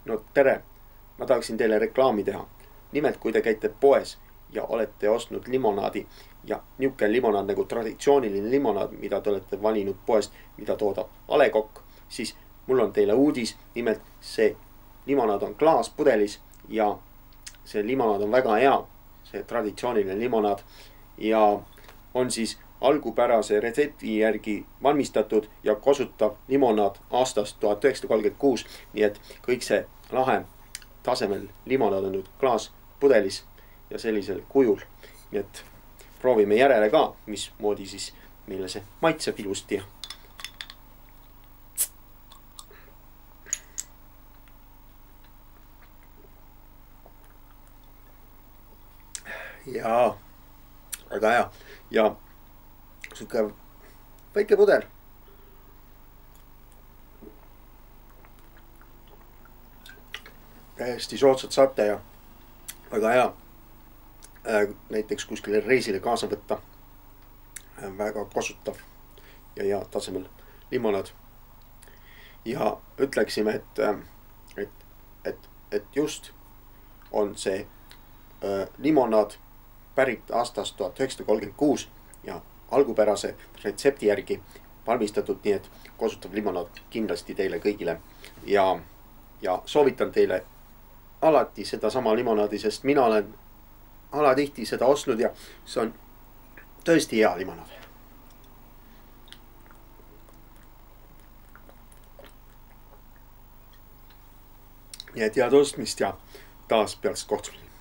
No tere, ma tahaksin teile reklaami teha. Nimelt, kui te käite poes ja olete ostnud limonaadi ja niisugune limonaad nagu traditsiooniline limonaad, mida te olete valinud poest, mida toodab A. Le Coq, siis mul on teile uudis. Nimelt see limonaad on klaaspudelis ja see limonaad on väga hea, see traditsiooniline limonaad, ja on siis algupärase retsepti järgi valmistatud ja kasutav limonaad aastast 1936. Nii et kõik see lahe tasemel limonaad on nüüd klaaspudelis ja sellisel kujul. Nii et proovime järele ka, mismoodi siis meile see maitseb ilusti. Jaa, väga hea. Ja siuke väike pudel. Täiesti soodsalt saate ja väga hea näiteks kuskile reisile kaasa võtta. Väga kasutav ja hea tasemel limonaad. Ja ütleksime, et just on see limonaad pärit aastast 1936 ja algupärase retsepti järgi valmistatud, nii et kasutav limonaad kindlasti teile kõigile. Ja soovitan teile alati sedasama limonaadi, sest mina olen alatihti seda ostnud ja see on tõesti hea limonaad. Nii et head ostmist ja taas peaks kohtumiseni.